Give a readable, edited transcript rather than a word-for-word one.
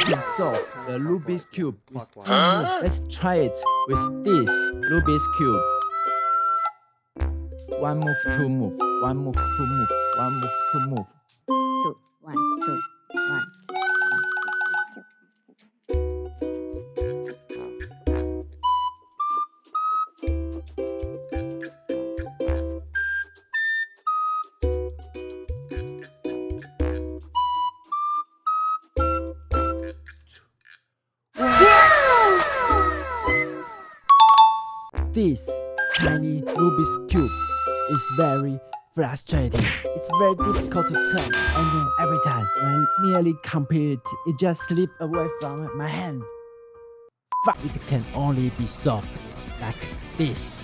can solve the Rubik's Cube with 2 moves. Let's try it with this Rubik's Cube. 1 move, 2 move, 1 move, 2 move, 1 move, 2 move. 2, 1, 2, 1. This tiny Rubik's Cube is very frustrating. It's very difficult to turn, and every time when nearly complete, it just slips away from my hand. But it can only be solved like this.